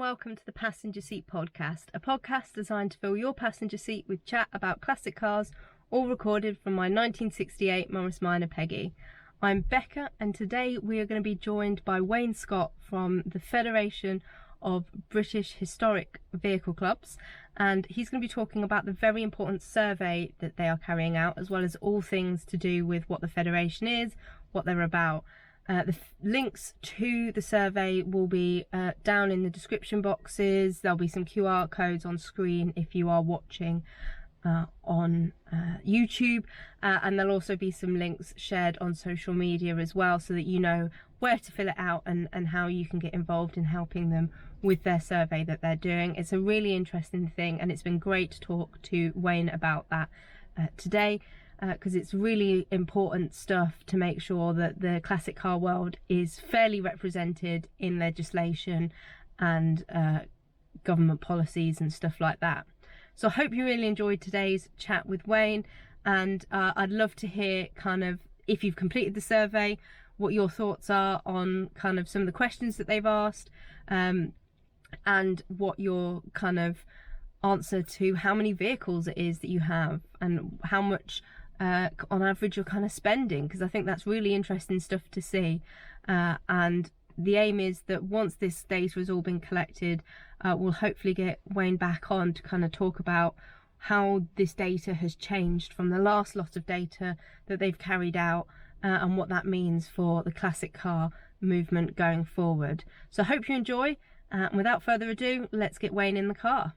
welcome to the Passenger Seat Podcast, a podcast designed to fill your passenger seat with chat about classic cars, all recorded from my 1968 Morris Minor Peggy. I'm Becca, and today we are going to be joined by Wayne Scott from the Federation of British Historic Vehicle Clubs, and he's going to be talking about the very important survey that they are carrying out, as well as all things to do with what the Federation is, what they're about. The links to the survey will be down in the description boxes. There'll be some QR codes on screen if you are watching on YouTube, and there'll also be some links shared on social media as well, so that you know where to fill it out and how you can get involved in helping them with their survey that they're doing. It's a really interesting thing, and it's been great to talk to Wayne about that today. Because it's really important stuff to make sure that the classic car world is fairly represented in legislation and government policies and stuff like that. So I hope you really enjoyed today's chat with Wayne, and I'd love to hear kind of, if you've completed the survey, what your thoughts are on kind of some of the questions that they've asked, and what your kind of answer to how many vehicles it is that you have and how much on average you're kind of spending, because I think that's really interesting stuff to see, and the aim is that once this data has all been collected, we'll hopefully get Wayne back on to kind of talk about how this data has changed from the last lot of data that they've carried out, and what that means for the classic car movement going forward. So I hope you enjoy, and without further ado, let's get Wayne in the car.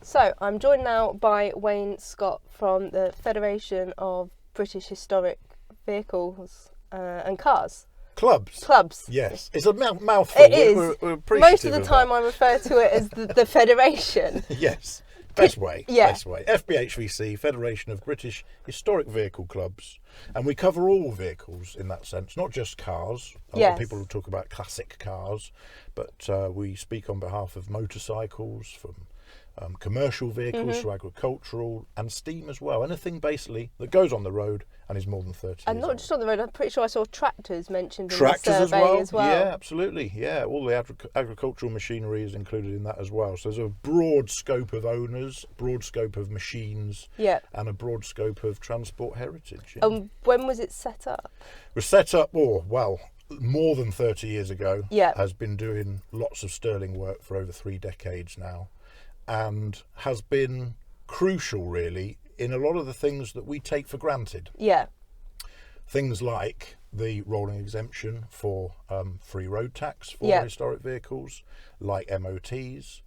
So I'm joined now by Wayne Scott from the Federation of British Historic Vehicles and Cars. Clubs. Yes, it's a mouthful. It is. We're most of the time I refer to it as the Federation. Yes, best way. Yeah. Best way. FBHVC, Federation of British Historic Vehicle Clubs, and we cover all vehicles in that sense, not just cars. A lot of people will talk about classic cars, but we speak on behalf of motorcycles, from commercial vehicles to agricultural, and steam as well. Anything basically that goes on the road and is more than 30 years And not old. just on the road, I'm pretty sure I saw tractors mentioned in Tractors the survey as well. as well. Yeah, absolutely. Yeah, all the agricultural machinery is included in that as well. So there's a broad scope of owners, broad scope of machines, and a broad scope of transport heritage. Yeah. When was it set up? It was set up, more than 30 years ago. Yeah. Has been doing lots of sterling work for over 3 decades now, and has been crucial really in a lot of the things that we take for granted. Yeah. Things like the rolling exemption for free road tax for historic vehicles, like MOTs,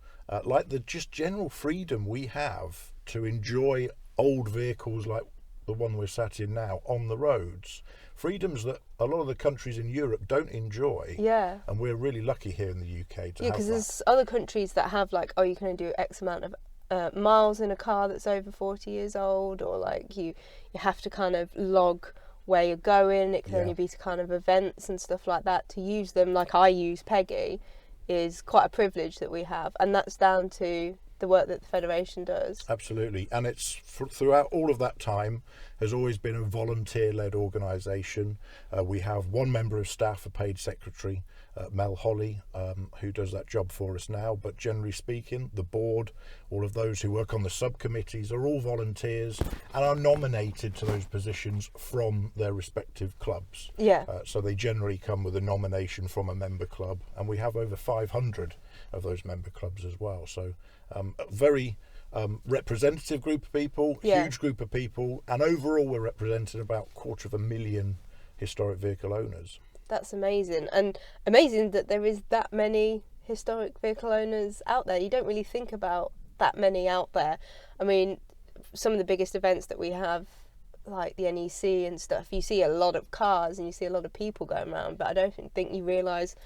like the just general freedom we have to enjoy old vehicles like the one we're sat in now on the roads. Freedoms that a lot of the countries in Europe don't enjoy. Yeah. And we're really lucky here in the UK to have that. Yeah, because there's other countries that have like, you can only do X amount of miles in a car that's over 40 years old, or like you have to kind of log where you're going. It can only be to kind of events and stuff like that. To use them like I use Peggy is quite a privilege that we have, and that's down to the work that the Federation does. Absolutely, and it's throughout all of that time has always been a volunteer-led organisation. We have one member of staff, a paid secretary, Mel Holly, who does that job for us now, but generally speaking, the board, all of those who work on the subcommittees are all volunteers and are nominated to those positions from their respective clubs. Yeah. So they generally come with a nomination from a member club, and we have over 500 of those member clubs as well. So a very representative group of people, huge group of people, and overall we're representing about 250,000 historic vehicle owners. That's amazing, and amazing that there is that many historic vehicle owners out there. You don't really think about that many out there. I mean, some of the biggest events that we have, like the NEC and stuff, you see a lot of cars and you see a lot of people going around, but I don't think you realise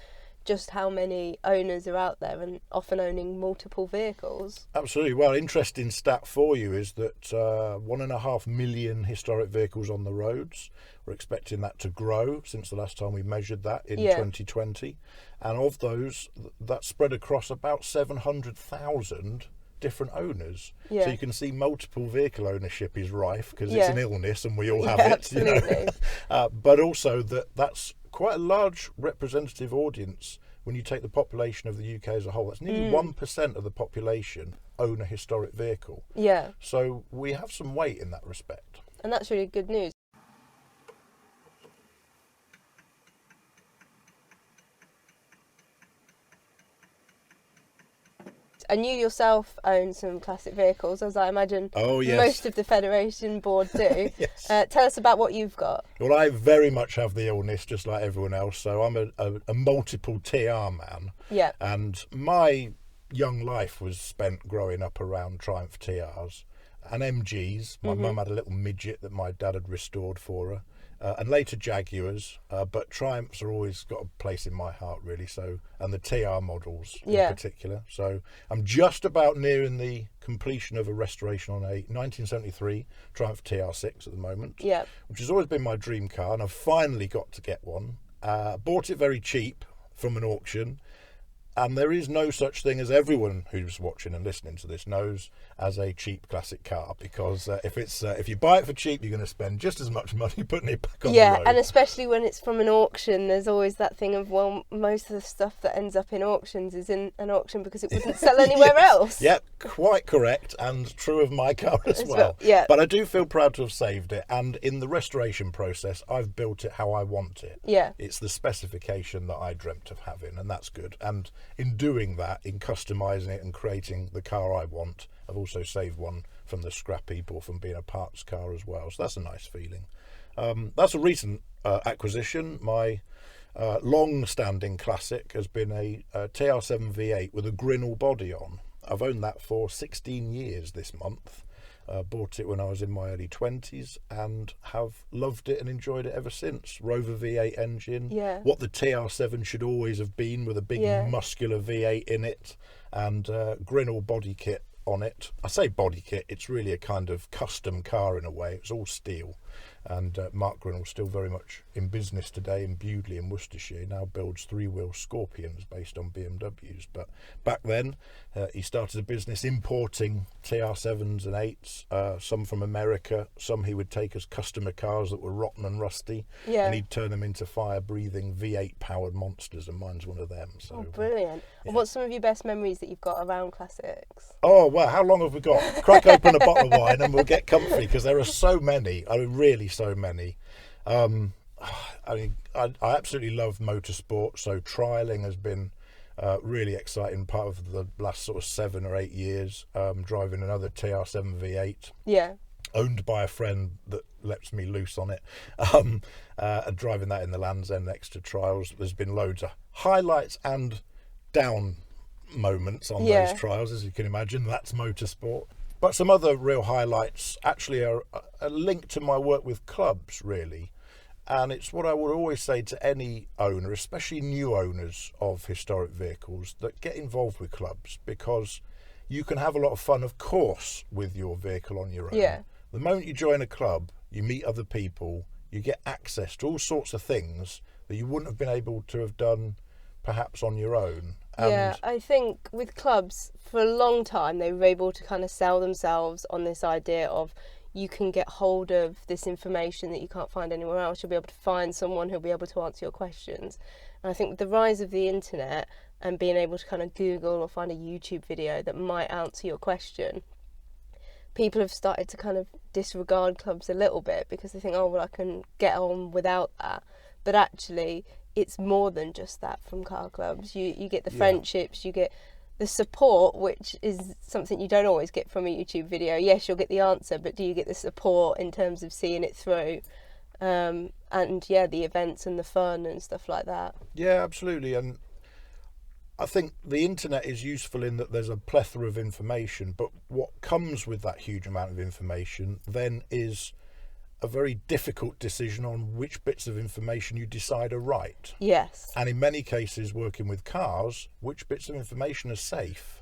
just how many owners are out there, and often owning multiple vehicles. Absolutely. Well, interesting stat for you is that 1.5 million historic vehicles on the roads. We're expecting that to grow since the last time we measured that in 2020. And of those, that's spread across about 700,000 different owners. So you can see multiple vehicle ownership is rife, because it's an illness and we all have it. Absolutely. But also that's quite a large representative audience when you take the population of the UK as a whole. That's nearly 1% of the population own a historic vehicle. Yeah. So we have some weight in that respect. And that's really good news. And you yourself own some classic vehicles, as I imagine most of the Federation board do. Yes. Tell us about what you've got. Well, I very much have the illness, just like everyone else. So I'm a multiple TR man. Yeah. And my young life was spent growing up around Triumph TRs and MGs. My mum had a little midget that my dad had restored for her. And later Jaguars, but Triumphs are always got a place in my heart, really. So, and the TR models in particular. So I'm just about nearing the completion of a restoration on a 1973 Triumph TR6 at the moment, which has always been my dream car, and I've finally got to get one. Bought it very cheap from an auction. And there is no such thing as everyone who's watching and listening to this knows as a cheap classic car, because if you buy it for cheap, you're going to spend just as much money putting it back on the road. And especially when it's from an auction, there's always that thing of, well, most of the stuff that ends up in auctions is in an auction because it wouldn't sell anywhere else. Yeah, quite correct, and true of my car as well. Yeah. But I do feel proud to have saved it, and in the restoration process, I've built it how I want it. Yeah. It's the specification that I dreamt of having, and that's good. And in doing that, in customising it and creating the car I want, I've also saved one from the scrap heap or from being a parts car as well. So that's a nice feeling. That's a recent acquisition. My long-standing classic has been a TR7 V8 with a Grinnell body on. I've owned that for 16 years this month. Bought it when I was in my early 20s and have loved it and enjoyed it ever since. Rover V8 engine, what the TR7 should always have been, with a big muscular V8 in it, and Grinnell body kit on it. I say body kit, it's really a kind of custom car in a way. It's all steel, and Mark Grinnell's still very much in business today in Bewdley in Worcestershire. He now builds three-wheel Scorpions based on BMWs, but back then he started a business importing TR7s and 8s, some from America, some he would take as customer cars that were rotten and rusty, and he'd turn them into fire-breathing V8 powered monsters, and mine's one of them. So brilliant. And what's some of your best memories that you've got around classics? Oh wow, how long have we got? Crack open a bottle of wine and we'll get comfy, because there are so many. I mean, really so many. I mean, I absolutely love motorsport, so trialling has been really exciting part of the last sort of 7 or 8 years. Driving another TR7 V8, owned by a friend that lets me loose on it, and driving that in the Land's End next to trials. There's been loads of highlights and down moments on those trials, as you can imagine. That's motorsport. But some other real highlights actually are linked to my work with clubs, really. And it's what I would always say to any owner, especially new owners of historic vehicles, that get involved with clubs, because you can have a lot of fun, of course, with your vehicle on your own. The moment you join a club, you meet other people, you get access to all sorts of things that you wouldn't have been able to have done perhaps on your own. And I think with clubs, for a long time, they were able to kind of sell themselves on this idea of, you can get hold of this information that you can't find anywhere else. You'll be able to find someone who'll be able to answer your questions. And I think with the rise of the internet and being able to kind of Google or find a YouTube video that might answer your question, people have started to kind of disregard clubs a little bit, because they think, oh, well, I can get on without that. But actually, it's more than just that from car clubs. You get the friendships, you get the support, which is something you don't always get from a YouTube video. Yes, you'll get the answer, but do you get the support in terms of seeing it through? And the events and the fun and stuff like that. Yeah, absolutely. And I think the internet is useful in that there's a plethora of information, but what comes with that huge amount of information then is a very difficult decision on which bits of information you decide are right. Yes. And in many cases, working with cars, which bits of information are safe.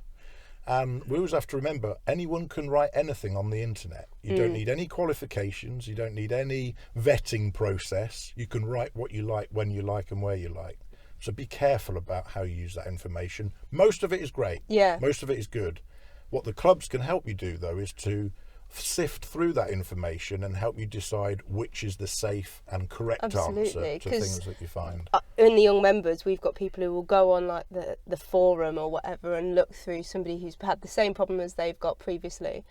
And we always have to remember, anyone can write anything on the internet. You don't need any qualifications, you don't need any vetting process. You can write what you like, when you like, and where you like. So be careful about how you use that information. Most of it is great. Yeah. Most of it is good. What the clubs can help you do, though, is to sift through that information and help you decide which is the safe and correct Absolutely, answer to things that you find. In the young members, we've got people who will go on like the forum or whatever and look through somebody who's had the same problem as they've got previously,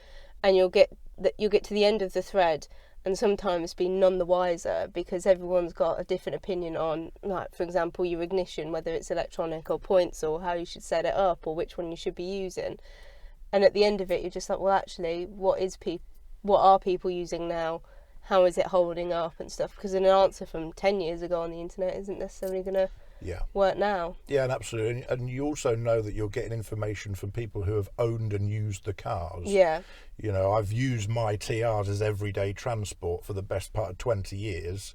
and you'll get to the end of the thread and sometimes be none the wiser, because everyone's got a different opinion on, like, for example, your ignition, whether it's electronic or points, or how you should set it up, or which one you should be using. And at the end of it, you're just like, well, actually, what are people using now? How is it holding up and stuff? Because an answer from 10 years ago on the internet isn't necessarily going to work now. Yeah, and absolutely. And you also know that you're getting information from people who have owned and used the cars. Yeah. You know, I've used my TRs as everyday transport for the best part of 20 years.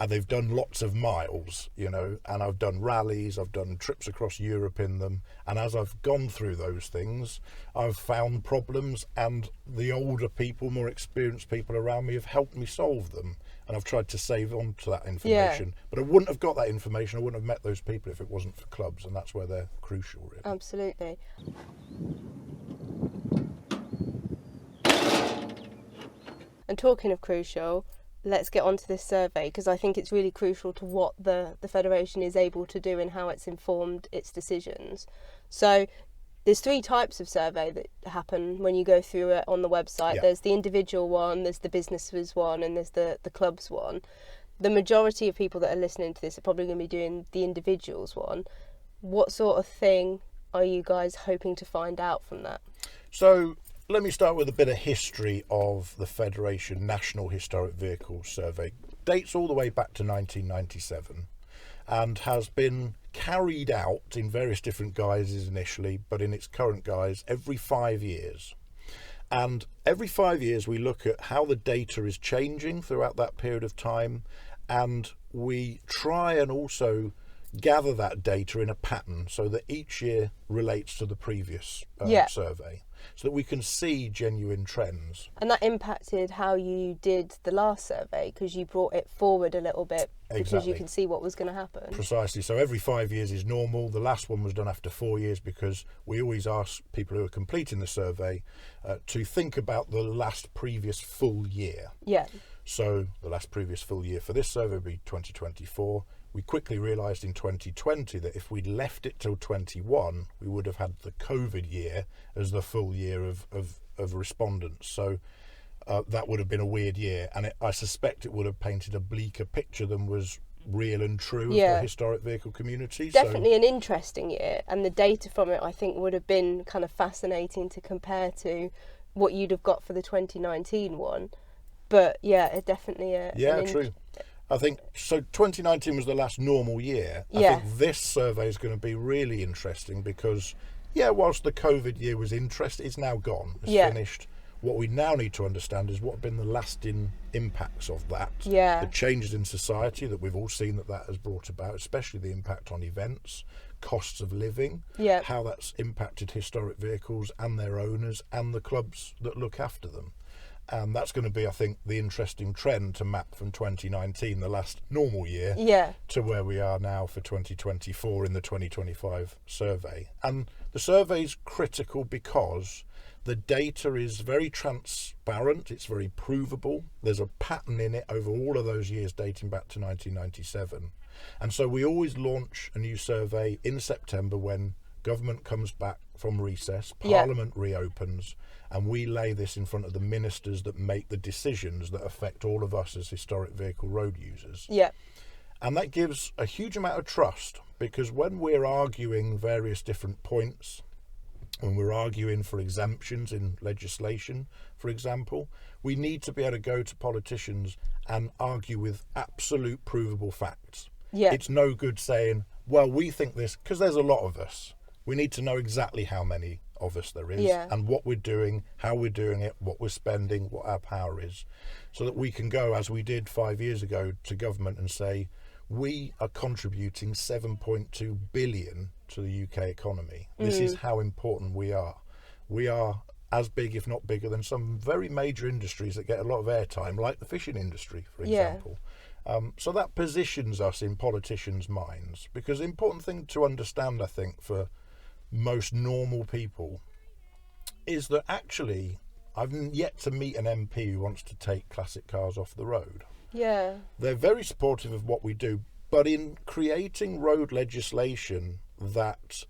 And they've done lots of miles, you know, and I've done rallies, I've done trips across Europe in them. And as I've gone through those things, I've found problems, and the older people, more experienced people around me have helped me solve them. And I've tried to save on to that information. Yeah. But I wouldn't have got that information, I wouldn't have met those people if it wasn't for clubs, and that's where they're crucial, really. Absolutely. And talking of crucial, let's get onto this survey, because I think it's really crucial to what the Federation is able to do and how it's informed its decisions. So there's 3 types of survey that happen when you go through it on the website. Yeah. There's the individual one, there's the businesses one, and there's the clubs one. The majority of people that are listening to this are probably going to be doing the individuals one. What sort of thing are you guys hoping to find out from that? So let me start with a bit of history of the Federation National Historic Vehicles Survey. Dates all the way back to 1997 and has been carried out in various different guises initially, but in its current guise every 5 years. And every 5 years we look at how the data is changing throughout that period of time, and we try and also gather that data in a pattern so that each year relates to the previous survey, so that we can see genuine trends. And that impacted how you did the last survey, because you brought it forward a little bit. Exactly. Because you could see what was going to happen. Precisely. So every 5 years is normal. The last one was done after 4 years, because we always ask people who are completing the survey to think about the last previous full year. Yeah. So the last previous full year for this survey would be 2024. We quickly realised in 2020 that if we'd left it till 21, we would have had the COVID year as the full year of respondents. So that would have been a weird year, and I suspect it would have painted a bleaker picture than was real and true of the historic vehicle community. Definitely an interesting year, and the data from it I think would have been kind of fascinating to compare to what you'd have got for the 2019 one. But yeah, it definitely true. I think so. 2019 was the last normal year. I think this survey is going to be really interesting because, whilst the COVID year was interesting, it's now gone. It's finished. What we now need to understand is what have been the lasting impacts of that. Yeah. The changes in society that we've all seen that has brought about, especially the impact on events, costs of living, how that's impacted historic vehicles and their owners and the clubs that look after them. And that's going to be, I think, the interesting trend to map from 2019, the last normal year, to where we are now for 2024 in the 2025 survey. And the survey is critical because the data is very transparent, it's very provable. There's a pattern in it over all of those years dating back to 1997. And so we always launch a new survey in September when government comes back from recess, Parliament reopens, and we lay this in front of the ministers that make the decisions that affect all of us as historic vehicle road users. Yeah. And that gives a huge amount of trust, because when we're arguing various different points, when we're arguing for exemptions in legislation, for example, we need to be able to go to politicians and argue with absolute provable facts. Yeah. It's no good saying, well, we think this, because there's a lot of us. We need to know exactly how many of us there is and what we're doing, how we're doing it, what we're spending, what our power is, so that we can go, as we did 5 years ago, to government and say, we are contributing 7.2 billion to the UK economy. This is how important we are. We are as big, if not bigger, than some very major industries that get a lot of airtime, like the fishing industry, for example. So that positions us in politicians' minds, because the important thing to understand, I think, for most normal people is that actually I've yet to meet an MP who wants to take classic cars off the road. Yeah. They're very supportive of what we do, but in creating road legislation that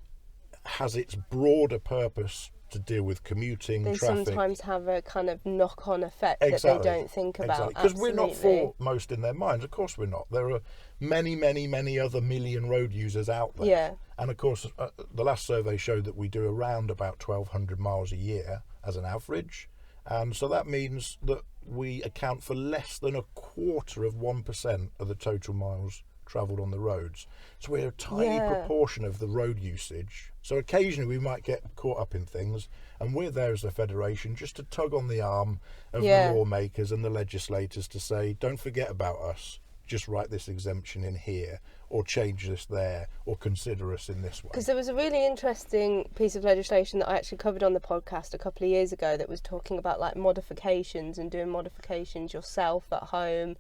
has its broader purpose to deal with commuting, they traffic. Sometimes have a kind of knock-on effect Exactly. that they don't think about. Because we're not foremost in their minds. Of course we're not. There are many, many, many other million road users out there. Yeah. And of course, the last survey showed that we do around about 1,200 miles a year as an average. And so that means that we account for less than 1/4% of the total miles travelled on the roads. So we're a tiny proportion of the road usage. So occasionally we might get caught up in things, and we're there as a federation just to tug on the arm of the lawmakers and the legislators to say, don't forget about us, just write this exemption in here, or change this there, or consider us in this way. Because there was a really interesting piece of legislation that I actually covered on the podcast a couple of years ago that was talking about like modifications and doing modifications yourself at home,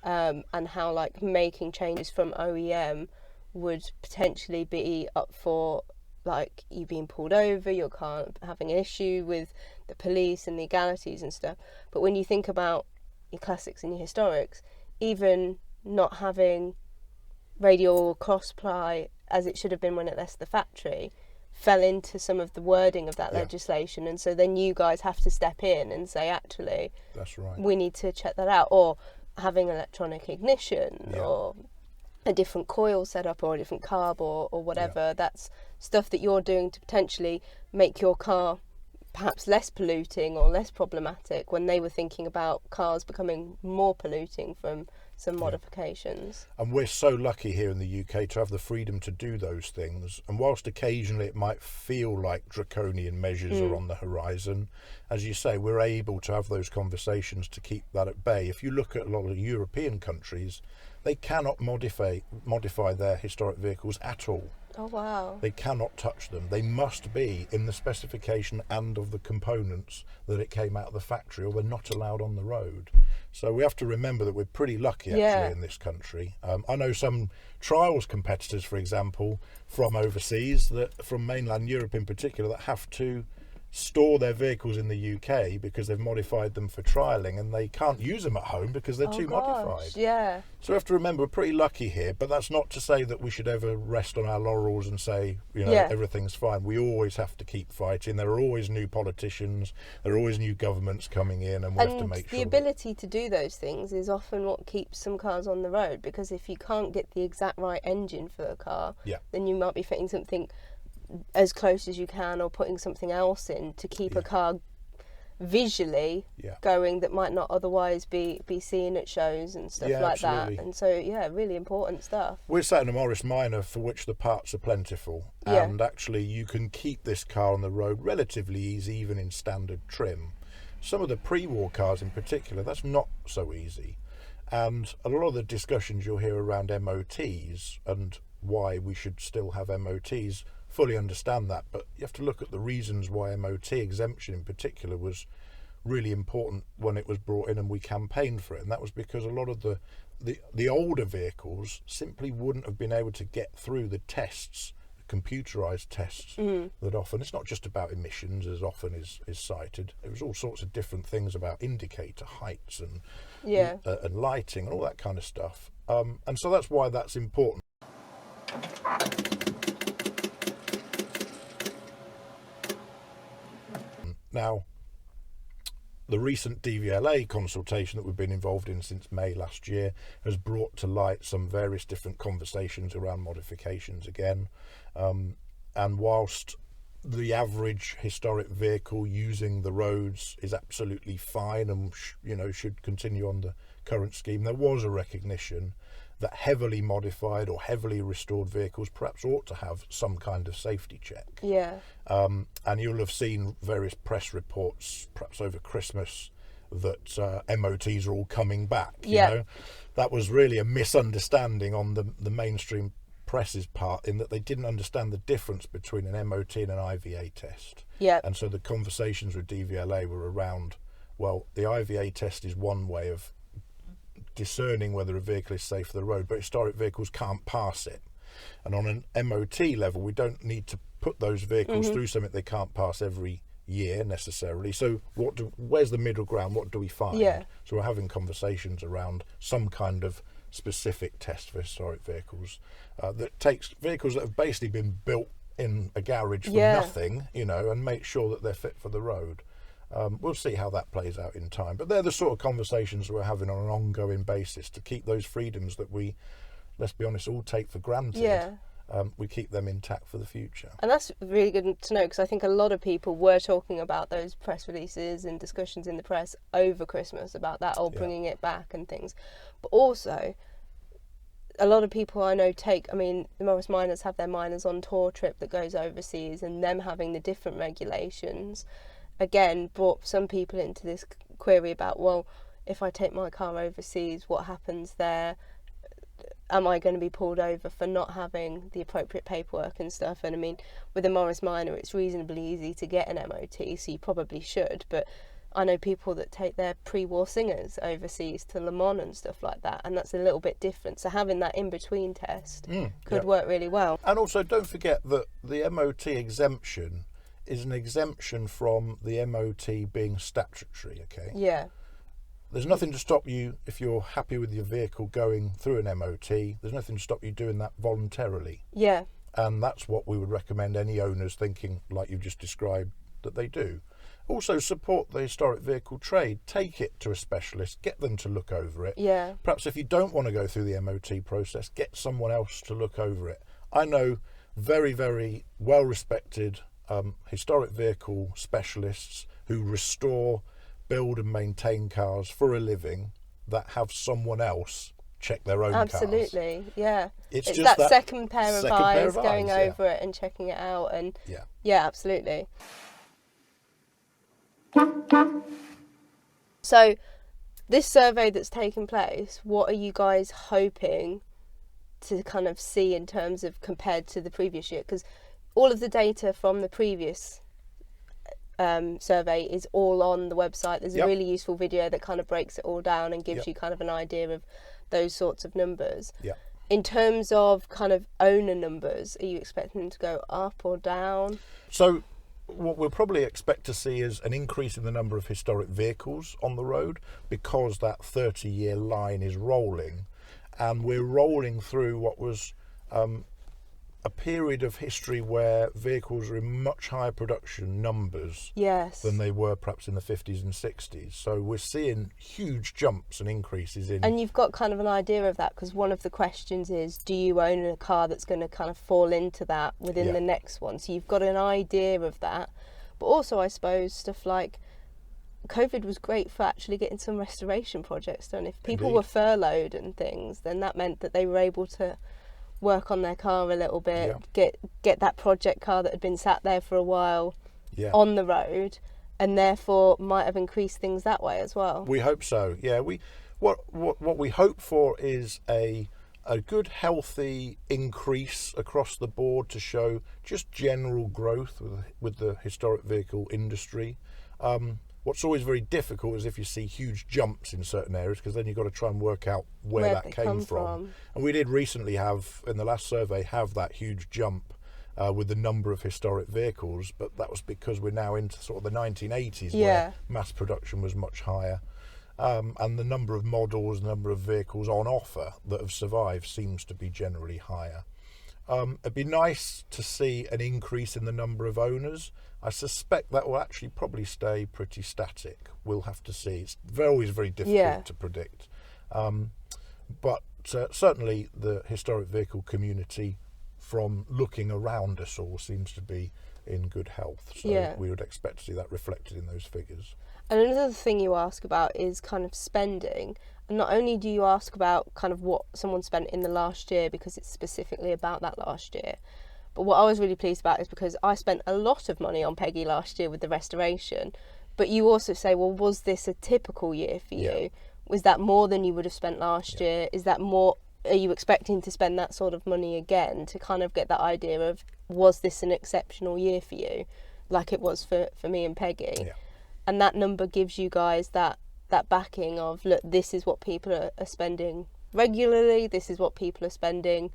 and how like making changes from OEM would potentially be up for like you being pulled over, your car having an issue with the police and legalities and stuff. But when you think about your classics and your historics, even not having radial or cross-ply as it should have been when it left the factory fell into some of the wording of that legislation, and so then you guys have to step in and say, actually, that's right, we need to check that out. Or having electronic ignition or a different coil setup or a different carb or whatever. That's stuff that you're doing to potentially make your car perhaps less polluting or less problematic, when they were thinking about cars becoming more polluting from some modifications. And we're so lucky here in the UK to have the freedom to do those things. And whilst occasionally it might feel like draconian measures are on the horizon, as you say, we're able to have those conversations to keep that at bay. If you look at a lot of European countries, they cannot modify their historic vehicles at all. Oh, wow. They cannot touch them. They must be in the specification and of the components that it came out of the factory, or they're not allowed on the road. So we have to remember that we're pretty lucky actually in this country. I know some trials competitors, for example, from overseas, that from mainland Europe in particular, that have to store their vehicles in the UK because they've modified them for trialling, and they can't use them at home because they're too modified. Yeah. So we have to remember we're pretty lucky here, but that's not to say that we should ever rest on our laurels and say, everything's fine. We always have to keep fighting. There are always new politicians, there are always new governments coming in, and we have to make sure. The ability to do those things is often what keeps some cars on the road, because if you can't get the exact right engine for a car, then you might be fitting something as close as you can, or putting something else in to keep a car visually going that might not otherwise be seen at shows and stuff like that. And so really important stuff. We're sat in a Morris Minor for which the parts are plentiful, and actually you can keep this car on the road relatively easy even in standard trim. Some of the pre-war cars in particular, that's not so easy, and a lot of the discussions you'll hear around MOTs and why we should still have MOTs, fully understand that, but you have to look at the reasons why MOT exemption in particular was really important when it was brought in, and we campaigned for it. And that was because a lot of the older vehicles simply wouldn't have been able to get through the tests, computerized tests that often, it's not just about emissions as often is cited. It was all sorts of different things about indicator heights and lighting and all that kind of stuff. And so that's why that's important. Now, the recent DVLA consultation that we've been involved in since May last year has brought to light some various different conversations around modifications again. And whilst the average historic vehicle using the roads is absolutely fine and should continue on the current scheme, there was a recognition that heavily modified or heavily restored vehicles perhaps ought to have some kind of safety check. And you'll have seen various press reports, perhaps over Christmas, that MOTs are all coming back. You know? That was really a misunderstanding on the mainstream press's part, in that they didn't understand the difference between an MOT and an IVA test. And so the conversations with DVLA were around, well, the IVA test is one way of discerning whether a vehicle is safe for the road, but historic vehicles can't pass it. And on an MOT level, we don't need to put those vehicles through something they can't pass every year necessarily. So where's the middle ground? What do we find? Yeah. So we're having conversations around some kind of specific test for historic vehicles that takes vehicles that have basically been built in a garage for nothing, and make sure that they're fit for the road. We'll see how that plays out in time. But they're the sort of conversations we're having on an ongoing basis to keep those freedoms that we, let's be honest, all take for granted. Yeah. We keep them intact for the future. And that's really good to know, because I think a lot of people were talking about those press releases and discussions in the press over Christmas about that, bringing it back and things. But also, a lot of people I know the Morris Miners have their Miners on Tour trip that goes overseas, and them having the different regulations, again, brought some people into this query about, well, if I take my car overseas, what happens there? Am I going to be pulled over for not having the appropriate paperwork and stuff? And I mean, with a Morris Minor, it's reasonably easy to get an MOT, so you probably should. But I know people that take their pre-war singers overseas to Le Mans and stuff like that, and that's a little bit different. So having that in-between test could work really well. And also, don't forget that the MOT exemption is an exemption from the MOT being statutory, okay? Yeah. There's nothing to stop you, if you're happy with your vehicle going through an MOT, there's nothing to stop you doing that voluntarily. Yeah. And that's what we would recommend any owners thinking, like you just described, that they do. Also, support the historic vehicle trade. Take it to a specialist, get them to look over it. Yeah. Perhaps if you don't want to go through the MOT process, get someone else to look over it. I know very, very well-respected historic vehicle specialists who restore, build and maintain cars for a living that have someone else check their own cars. Absolutely, yeah. It's just that second pair of eyes going over it and checking it out, and yeah, absolutely. So this survey that's taken place, what are you guys hoping to kind of see in terms of compared to the previous year? Because all of the data from the previous survey is all on the website. There's a really useful video that kind of breaks it all down and gives you kind of an idea of those sorts of numbers. In terms of kind of owner numbers, are you expecting them to go up or down? So what we'll probably expect to see is an increase in the number of historic vehicles on the road, because that 30-year line is rolling, and we're rolling through what was a period of history where vehicles are in much higher production numbers than they were perhaps in the 50s and 60s. So we're seeing huge jumps and increases in... And you've got kind of an idea of that, because one of the questions is, do you own a car that's going to kind of fall into that within the next one? So you've got an idea of that. But also, I suppose, stuff like COVID was great for actually getting some restoration projects done. If people were furloughed and things, then that meant that they were able to work on their car a little bit, get that project car that had been sat there for a while on the road, and therefore might have increased things that way as well. We hope so. Yeah, what we hope for is a good healthy increase across the board to show just general growth with the historic vehicle industry. What's always very difficult is if you see huge jumps in certain areas, because then you've got to try and work out where that came from. And we did recently have, in the last survey, have that huge jump with the number of historic vehicles, but that was because we're now into sort of the 1980s where mass production was much higher. And the number of models, the number of vehicles on offer that have survived seems to be generally higher. It'd be nice to see an increase in the number of owners. I suspect that will actually probably stay pretty static. We'll have to see. It's always very difficult to predict. But certainly the historic vehicle community, from looking around us all, seems to be in good health. So we would expect to see that reflected in those figures. And another thing you ask about is kind of spending. And not only do you ask about kind of what someone spent in the last year, because it's specifically about that last year, but what I was really pleased about is because I spent a lot of money on Peggy last year with the restoration, but you also say, well, was this a typical year for you? Was that more than you would have spent last year? Is that more, are you expecting to spend that sort of money again, to kind of get that idea of, was this an exceptional year for you, like it was for me and Peggy? And that number gives you guys that backing of, look, this is what people are spending regularly, this is what people are spending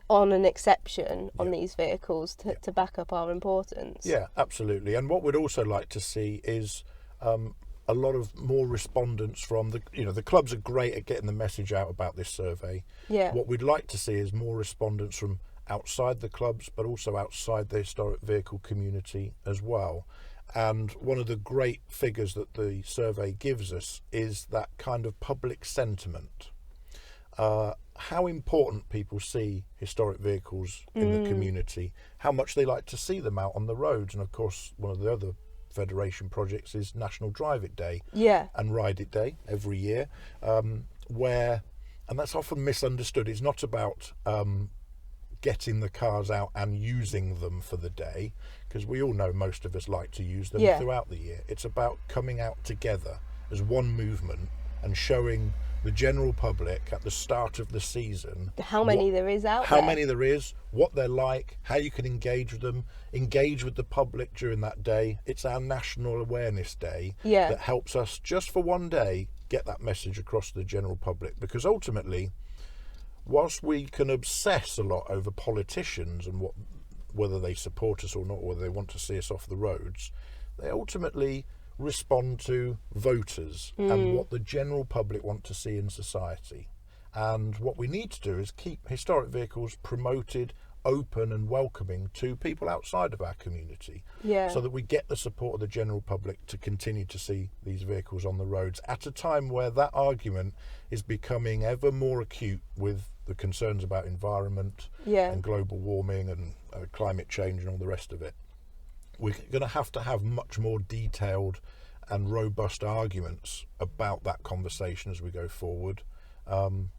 on an exception on these vehicles to back up our importance. Yeah, absolutely. And what we'd also like to see is a lot of more respondents from the clubs are great at getting the message out about this survey. Yeah. What we'd like to see is more respondents from outside the clubs, but also outside the historic vehicle community as well. And one of the great figures that the survey gives us is that kind of public sentiment. How important people see historic vehicles in the community, how much they like to see them out on the roads. And of course, one of the other Federation projects is National Drive It Day and Ride It Day every year, and that's often misunderstood. It's not about getting the cars out and using them for the day, because we all know most of us like to use them throughout the year. It's about coming out together as one movement and showing the general public at the start of the season how many there is out how there. many there is, what they're like, how you can engage with them, engage with the public during that day. It's our National Awareness Day that helps us just for one day get that message across to the general public, because ultimately, whilst we can obsess a lot over politicians and whether they support us or not, or whether they want to see us off the roads, they ultimately respond to voters and what the general public want to see in society. And what we need to do is keep historic vehicles promoted, open and welcoming to people outside of our community, so that we get the support of the general public to continue to see these vehicles on the roads at a time where that argument is becoming ever more acute with the concerns about environment and global warming and climate change and all the rest of it. We're going to have much more detailed and robust arguments about that conversation as we go forward,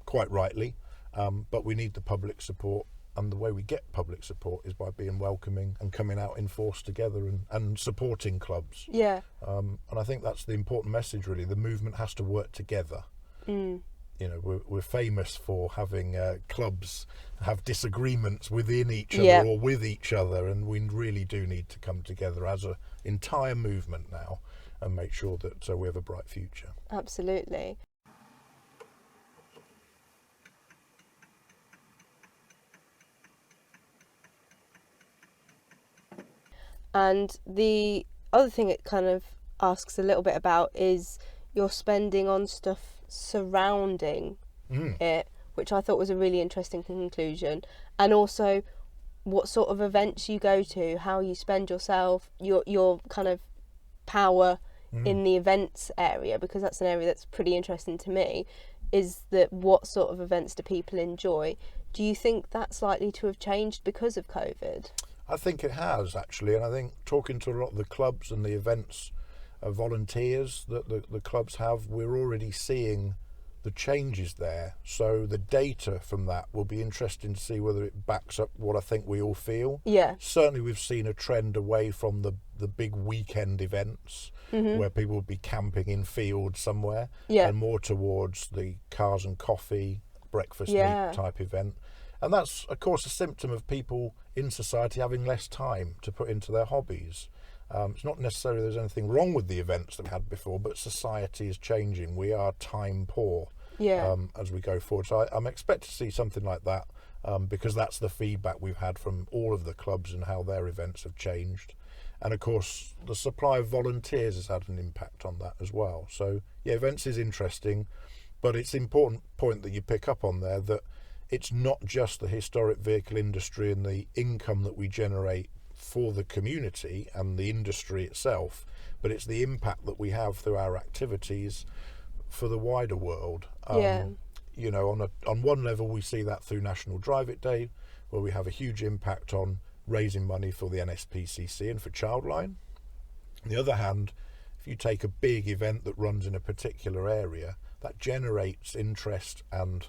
quite rightly, but we need the public support, and the way we get public support is by being welcoming and coming out in force together and supporting clubs. And I think that's the important message, really. The movement has to work together. You know, we're famous for having clubs have disagreements within each other or with each other, and we really do need to come together as an entire movement now and make sure that we have a bright future. Absolutely. And the other thing it kind of asks a little bit about is your spending on stuff surrounding it, which I thought was a really interesting conclusion, and also what sort of events you go to, how you spend yourself, your kind of power in the events area, because that's an area that's pretty interesting to me, is that what sort of events do people enjoy? Do you think that's likely to have changed because of COVID? I think it has, actually, and I think talking to a lot of the clubs and the events volunteers that the clubs have, we're already seeing the changes there. So the data from that will be interesting to see whether it backs up what I think we all feel. Certainly we've seen a trend away from the big weekend events where people would be camping in fields somewhere, and more towards the cars and coffee, breakfast meet type event. And that's, of course, a symptom of people in society having less time to put into their hobbies. It's not necessarily there's anything wrong with the events that we had before, but society is changing. We are time poor as we go forward. So I'm expect to see something like that, because that's the feedback we've had from all of the clubs and how their events have changed. And of course, the supply of volunteers has had an impact on that as well. So yeah, events is interesting, but it's an important point that you pick up on there, that it's not just the historic vehicle industry and the income that we generate for the community and the industry itself, but it's the impact that we have through our activities for the wider world. You know, on one level we see that through National Drive It Day, where we have a huge impact on raising money for the NSPCC and for Childline. On the other hand, if you take a big event that runs in a particular area, that generates interest and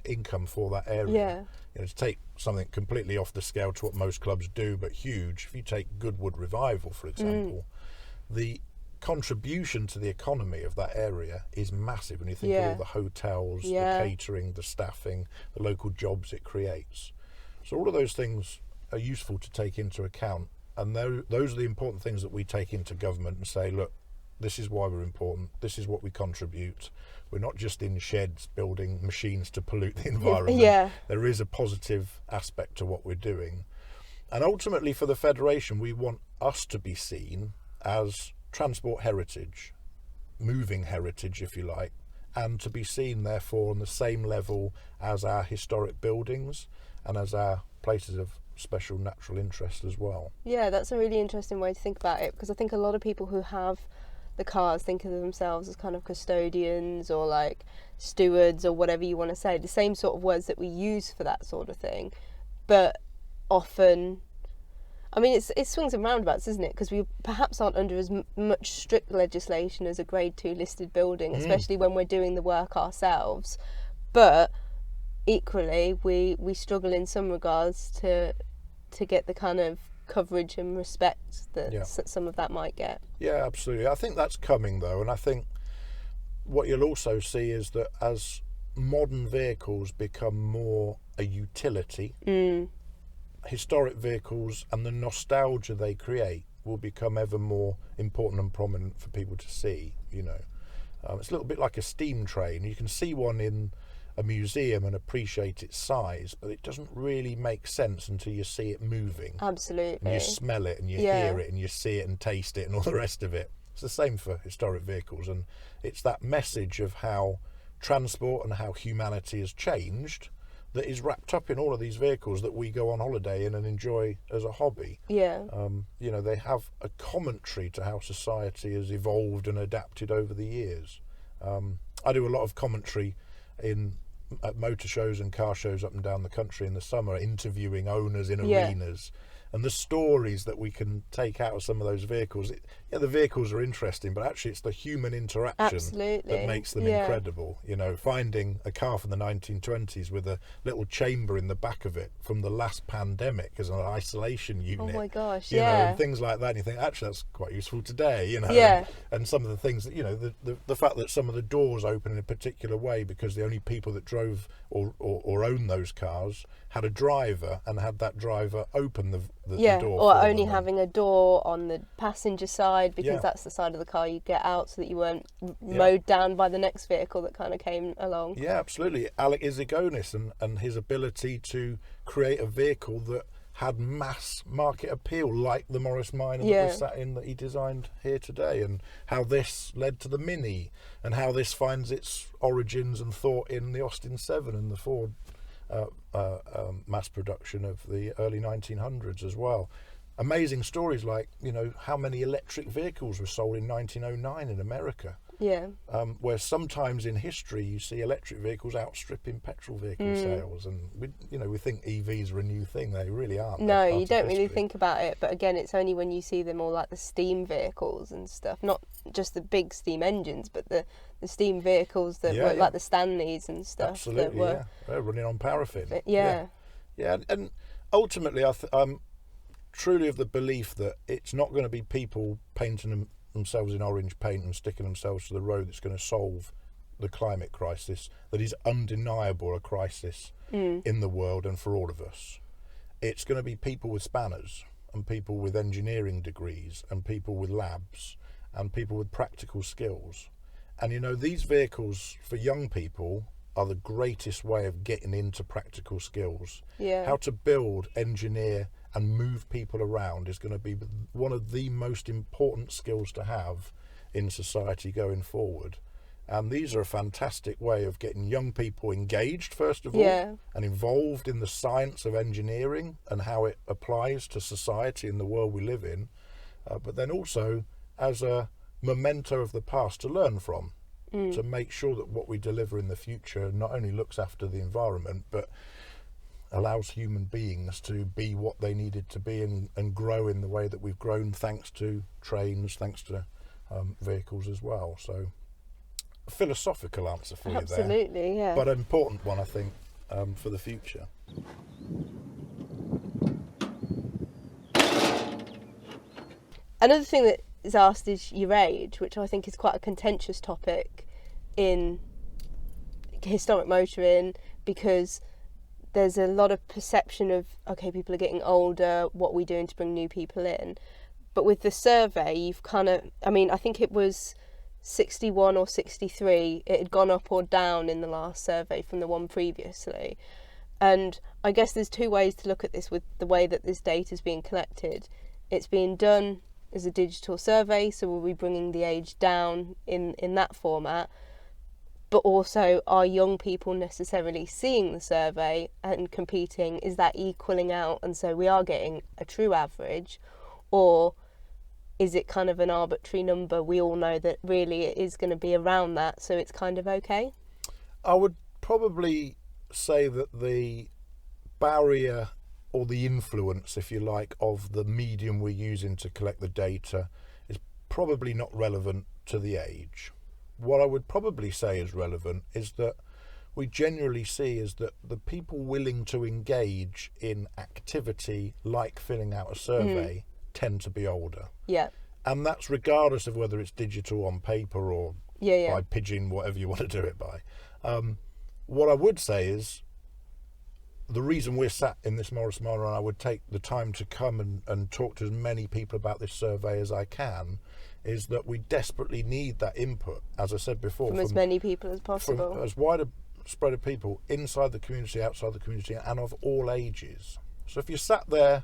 income for that area. You know, to take something completely off the scale to what most clubs do, but huge, if you take Goodwood Revival, for example, the contribution to the economy of that area is massive when you think of all the hotels, the catering, the staffing, the local jobs it creates. So all of those things are useful to take into account, and those are the important things that we take into government and say, look, This is why we're important. This is what we contribute. We're not just in sheds building machines to pollute the environment. Yeah. There is a positive aspect to what we're doing. And ultimately for the Federation, we want us to be seen as transport heritage, moving heritage, if you like, and to be seen, therefore, on the same level as our historic buildings and as our places of special natural interest as well. Yeah, that's a really interesting way to think about it, because I think a lot of people who have the cars think of themselves as kind of custodians or like stewards or whatever you want to say, the same sort of words that we use for that sort of thing. But often, I mean, it swings and roundabouts, isn't it? Because we perhaps aren't under as much strict legislation as a Grade 2 listed building, especially when we're doing the work ourselves. But equally, we struggle in some regards to get the kind of coverage and respect that some of that might get. Yeah, absolutely. I think that's coming though, and I think what you'll also see is that as modern vehicles become more a utility, historic vehicles and the nostalgia they create will become ever more important and prominent for people to see. You know, it's a little bit like a steam train. You can see one in a museum and appreciate its size, but it doesn't really make sense until you see it moving. Absolutely. And you smell it and you hear it and you see it and taste it and all the rest of it. It's the same for historic vehicles, and it's that message of how transport and how humanity has changed that is wrapped up in all of these vehicles that we go on holiday in and enjoy as a hobby. Yeah. You know, they have a commentary to how society has evolved and adapted over the years. I do a lot of commentary at motor shows and car shows up and down the country in the summer, interviewing owners in arenas, and the stories that we can take out of some of those vehicles. The vehicles are interesting, but actually it's the human interaction that makes them incredible. You know, finding a car from the 1920s with a little chamber in the back of it from the last pandemic as an isolation unit. Oh my gosh, you know, and things like that. And you think, actually, that's quite useful today, you know. Yeah. And some of the things that, you know, the fact that some of the doors open in a particular way because the only people that drove or owned those cars had a driver and had that driver open the door. Or only having a door on the passenger side because that's the side of the car you get out so that you weren't mowed down by the next vehicle that kind of came along. Yeah, absolutely. Alec Izigonis and his ability to create a vehicle that had mass market appeal, like the Morris Minor that we sat in that he designed here today, and how this led to the Mini, and how this finds its origins and thought in the Austin 7 and the Ford mass production of the early 1900s as well. Amazing stories like, you know, how many electric vehicles were sold in 1909 in America. Yeah. Where sometimes in history you see electric vehicles outstripping petrol vehicle sales, and we think EVs are a new thing. They really aren't. No, you don't really think about it, but again, it's only when you see them all like the steam vehicles and stuff, not just the big steam engines, but the steam vehicles that were like the Stanleys and stuff. Absolutely, that were, they're running on paraffin. Yeah, and ultimately I'm truly of the belief that it's not going to be people painting themselves in orange paint and sticking themselves to the road that's going to solve the climate crisis that is undeniable, a crisis in the world and for all of us. It's going to be people with spanners and people with engineering degrees and people with labs and people with practical skills. And you know, these vehicles for young people are the greatest way of getting into practical skills. How to build, engineer and move people around is going to be one of the most important skills to have in society going forward. And these are a fantastic way of getting young people engaged, first of all, and involved in the science of engineering and how it applies to society and the world we live in, but then also as a memento of the past to learn from, to make sure that what we deliver in the future not only looks after the environment, but allows human beings to be what they needed to be and grow in the way that we've grown, thanks to trains, thanks to vehicles as well. So a philosophical answer for you there. Absolutely, yeah. But an important one, I think, for the future. Another thing that is asked is your age, which I think is quite a contentious topic in historic motoring, because there's a lot of perception of, okay, people are getting older, what are we doing to bring new people in? But with the survey, you've kind of, I mean, I think it was 61 or 63, it had gone up or down in the last survey from the one previously. And I guess there's two ways to look at this with the way that this data is being collected. It's being done as a digital survey, so we'll be bringing the age down in that format. But also, are young people necessarily seeing the survey and competing? Is that equaling out, and so we are getting a true average? Or is it kind of an arbitrary number? We all know that really it is going to be around that, so it's kind of okay? I would probably say that the barrier or the influence, if you like, of the medium we're using to collect the data is probably not relevant to the age. What I would probably say is relevant is that we generally see is that the people willing to engage in activity like filling out a survey tend to be older. Yeah. And that's regardless of whether it's digital on paper or by pigeon, whatever you want to do it by. What I would say is the reason we're sat in this Morris Minor, and I would take the time to come and talk to as many people about this survey as I can, is that we desperately need that input, as I said before. From as many people as possible. From as wide a spread of people inside the community, outside the community, and of all ages. So if you sat there,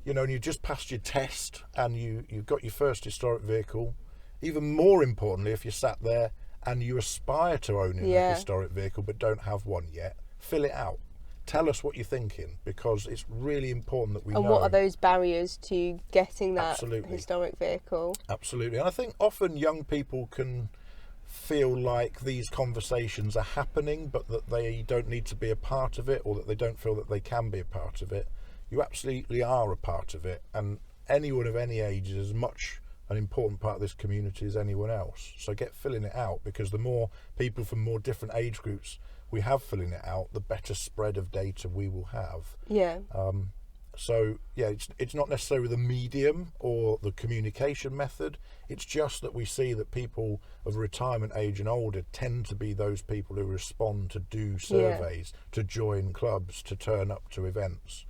you know, and you just passed your test and you've got your first historic vehicle, even more importantly, if you sat there and you aspire to owning a historic vehicle but don't have one yet, fill it out. Tell us what you're thinking, because it's really important that we know. And what are those barriers to getting that historic vehicle? Absolutely. And I think often young people can feel like these conversations are happening, but that they don't need to be a part of it, or that they don't feel that they can be a part of it. You absolutely are a part of it, and anyone of any age is as much an important part of this community as anyone else. So get filling it out, because the more people from more different age groups we have filling it out, the better spread of data we will have. Yeah. So yeah, it's not necessarily the medium or the communication method. It's just that we see that people of retirement age and older tend to be those people who respond to do surveys, to join clubs, to turn up to events.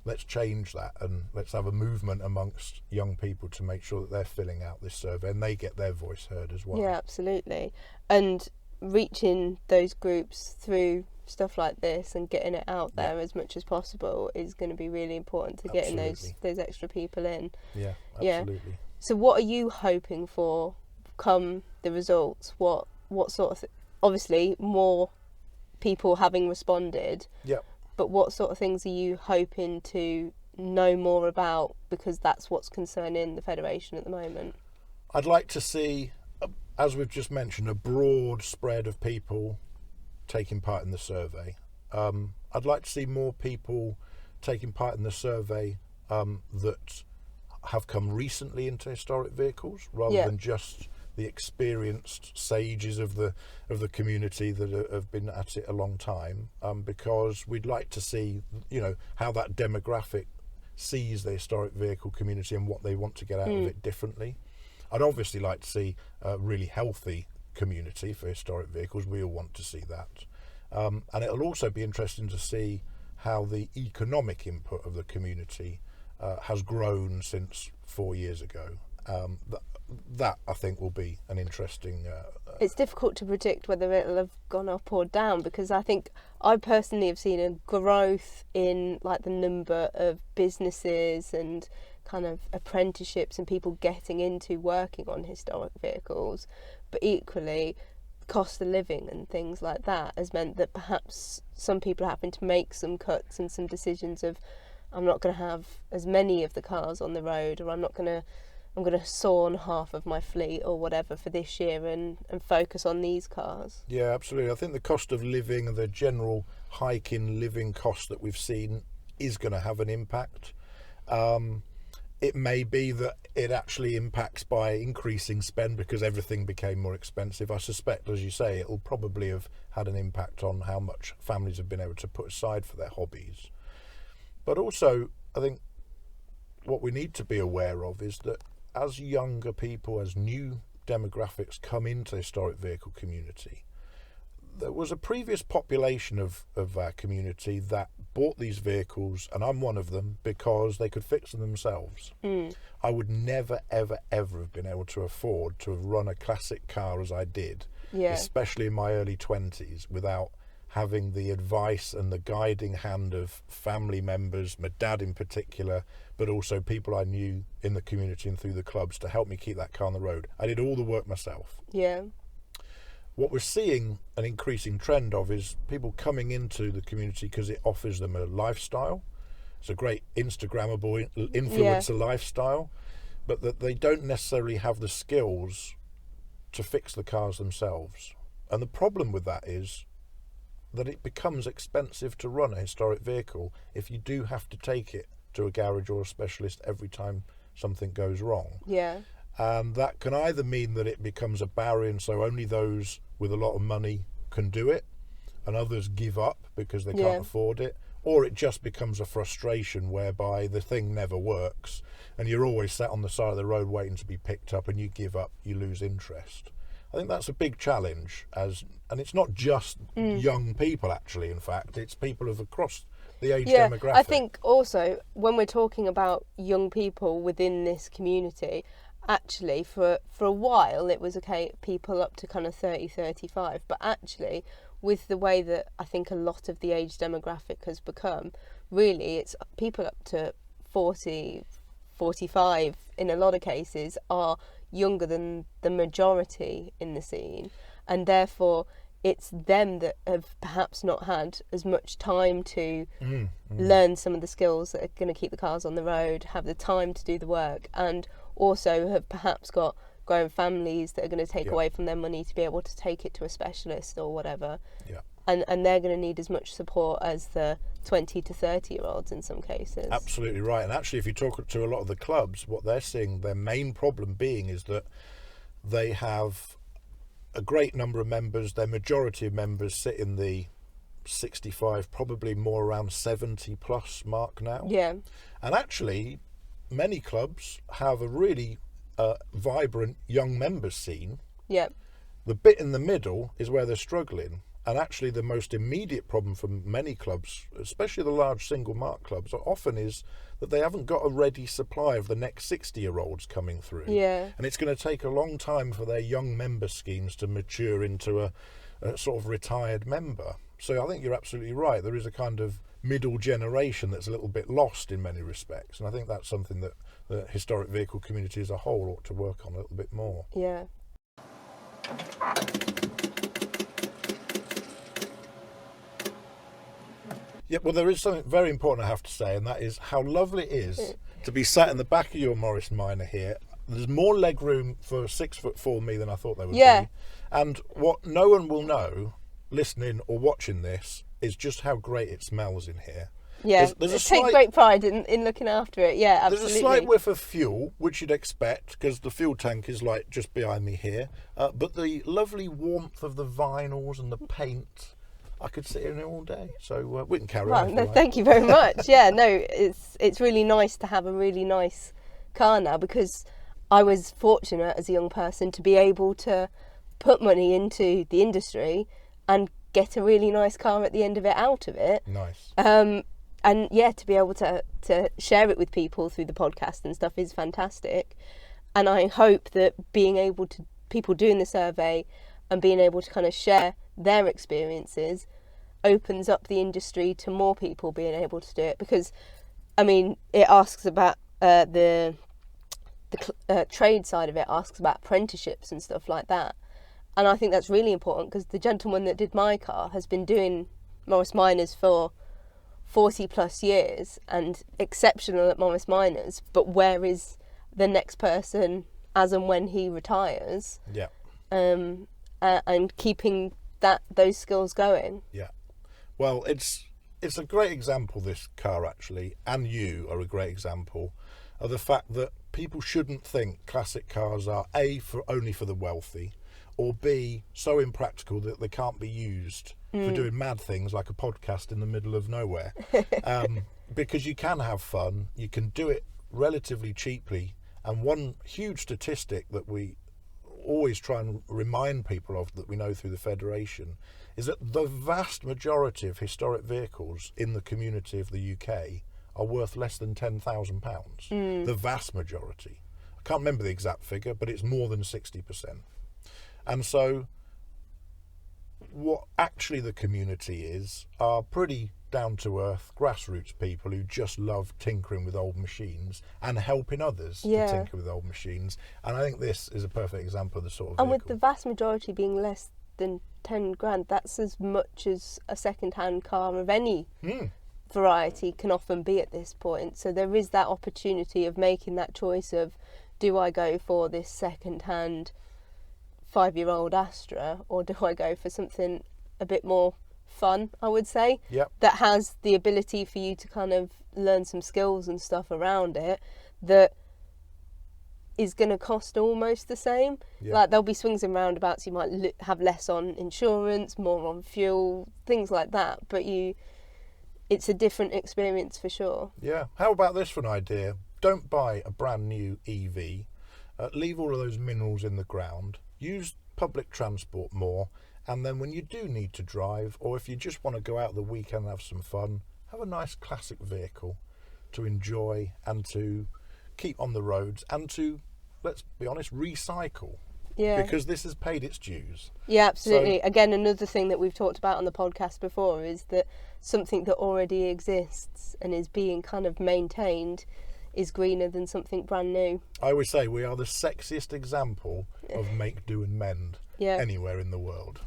Let's change that, and let's have a movement amongst young people to make sure that they're filling out this survey and they get their voice heard as well. Yeah, absolutely. And reaching those groups through stuff like this and getting it out there as much as possible is going to be really important to getting those extra people in. Yeah, absolutely. Yeah. So what are you hoping for come the results? What sort of obviously more people having responded. Yeah. But what sort of things are you hoping to know more about, because that's what's concerning the Federation at the moment? I'd like to see, as we've just mentioned, a broad spread of people taking part in the survey. I'd like to see more people taking part in the survey that have come recently into historic vehicles, rather than just the experienced sages of the community that have been at it a long time, because we'd like to see, you know, how that demographic sees the historic vehicle community and what they want to get out of it differently. I'd obviously like to see a really healthy community for historic vehicles. We all want to see that. And it'll also be interesting to see how the economic input of the community has grown since 4 years ago. That I think will be an interesting... It's difficult to predict whether it'll have gone up or down, because I think I personally have seen a growth in like the number of businesses and kind of apprenticeships and people getting into working on historic vehicles, but equally cost of living and things like that has meant that perhaps some people are having to make some cuts and some decisions of, I'm not going to have as many of the cars on the road, or I'm going to saw on half of my fleet or whatever for this year and focus on these cars. Yeah, absolutely. I think the cost of living and the general hike in living costs that we've seen is going to have an impact. It may be that it actually impacts by increasing spend because everything became more expensive. I suspect, as you say, it will probably have had an impact on how much families have been able to put aside for their hobbies. But also, I think what we need to be aware of is that as younger people, as new demographics come into the historic vehicle community, there was a previous population of our community that bought these vehicles, and I'm one of them, because they could fix them themselves. I would never, ever, ever have been able to afford to have run a classic car as I did, especially in my early 20s, without having the advice and the guiding hand of family members, my dad in particular, but also people I knew in the community and through the clubs to help me keep that car on the road. I did all the work myself. Yeah. What we're seeing an increasing trend of is people coming into the community because it offers them a lifestyle. It's a great Instagrammable influencer lifestyle, but that they don't necessarily have the skills to fix the cars themselves. And the problem with that is that it becomes expensive to run a historic vehicle if you do have to take it to a garage or a specialist every time something goes wrong. Yeah. And that can either mean that it becomes a barrier, and so only those with a lot of money can do it, and others give up because they can't afford it, or it just becomes a frustration whereby the thing never works and you're always sat on the side of the road waiting to be picked up, and you give up, you lose interest. I think that's a big challenge, and it's not just young people, actually. In fact, it's people of across the age demographic. I think also when we're talking about young people within this community, actually for a while it was okay, people up to kind of 30, 35, but actually with the way that I think a lot of the age demographic has become, really it's people up to 40, 45 in a lot of cases are younger than the majority in the scene, and therefore it's them that have perhaps not had as much time to learn some of the skills that are going to keep the cars on the road, have the time to do the work, and also have perhaps got growing families that are going to take away from their money to be able to take it to a specialist or whatever. And they're going to need as much support as the 20 to 30-year-olds in some cases. Absolutely right. And actually, if you talk to a lot of the clubs, what they're seeing, their main problem being is that they have a great number of members. Their majority of members sit in the 65, probably more around 70 plus mark now. Yeah. And actually, many clubs have a really vibrant young members scene. Yeah. The bit in the middle is where they're struggling. And actually the most immediate problem for many clubs, especially the large single mark clubs, often is that they haven't got a ready supply of the next 60-year-olds coming through. Yeah. And it's going to take a long time for their young member schemes to mature into a sort of retired member. So I think you're absolutely right. There is a kind of middle generation that's a little bit lost in many respects. And I think that's something that the historic vehicle community as a whole ought to work on a little bit more. Yeah. Yeah, well, there is something very important I have to say, and that is how lovely it is to be sat in the back of your Morris Minor here. There's more leg room for 6'4" me than I thought there would be. And what no one will know, listening or watching this, is just how great it smells in here. Yeah, take great pride in looking after it. Yeah, absolutely. There's a slight whiff of fuel, which you'd expect, because the fuel tank is like just behind me here. But the lovely warmth of the vinyls and the paint, I could sit in it all day. So we can carry on. No, thank you very much. Yeah, no, it's really nice to have a really nice car now, because I was fortunate as a young person to be able to put money into the industry and get a really nice car at the end of it out of it. Nice. And yeah, to be able to share it with people through the podcast and stuff is fantastic. And I hope that people doing the survey and being able to kind of share their experiences opens up the industry to more people being able to do it. Because, I mean, it asks about the trade side of it, asks about apprenticeships and stuff like that. And I think that's really important, because the gentleman that did my car has been doing Morris Minors for 40 plus years and exceptional at Morris Minors, but where is the next person as and when he retires? Yeah. And keeping those skills going. Yeah. Well, it's a great example, this car actually, and you are a great example of the fact that people shouldn't think classic cars are A, only for the wealthy, or B, so impractical that they can't be used for doing mad things like a podcast in the middle of nowhere. Because you can have fun, you can do it relatively cheaply, and one huge statistic that we always try and remind people of, that we know through the Federation, is that the vast majority of historic vehicles in the community of the UK are worth less than £10,000. The vast majority. I can't remember the exact figure, but it's more than 60%. And so what actually the community is are pretty down-to-earth grassroots people who just love tinkering with old machines and helping others to tinker with old machines. And I think this is a perfect example of the sort of And vehicle. with the vast majority being less than 10 grand, that's as much as a second-hand car of any variety can often be at this point. So there is that opportunity of making that choice of, do I go for this second-hand 5-year-old Astra, or do I go for something a bit more fun, I would say, that has the ability for you to kind of learn some skills and stuff around it that is going to cost almost the same. Like there'll be swings and roundabouts, you might have less on insurance, more on fuel, things like that, but it's a different experience for sure. How about this for an idea? Don't buy a brand new EV, leave all of those minerals in the ground, use public transport more, and then when you do need to drive, or if you just want to go out the weekend and have some fun, have a nice classic vehicle to enjoy and to keep on the roads and to, let's be honest, recycle. Because this has paid its dues. Absolutely. So, again, another thing that we've talked about on the podcast before is that something that already exists and is being kind of maintained is greener than something brand new. I always say we are the sexiest example of make, do and mend anywhere in the world.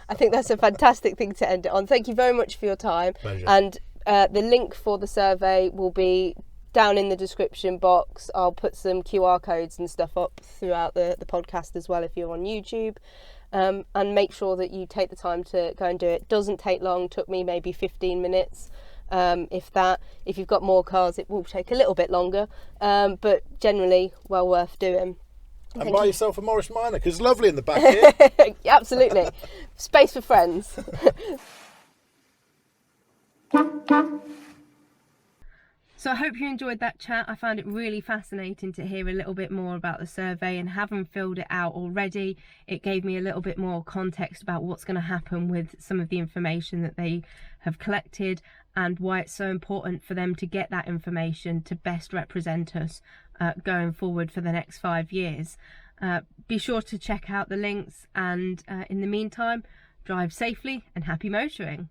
I think that's a fantastic thing to end it on. Thank you very much for your time. Pleasure. And the link for the survey will be down in the description box. I'll put some QR codes and stuff up throughout the podcast as well if you're on YouTube. And make sure that you take the time to go and do it. Doesn't take long, took me maybe 15 minutes. If you've got more cars, it will take a little bit longer, but generally well worth doing. And buy yourself a Morris Minor, because it's lovely in the back here. Absolutely. Space for friends. So I hope you enjoyed that chat. I found it really fascinating to hear a little bit more about the survey, and having filled it out already, it gave me a little bit more context about what's going to happen with some of the information that they have collected and why it's so important for them to get that information to best represent us going forward for the next 5 years. Be sure to check out the links, and in the meantime, drive safely and happy motoring.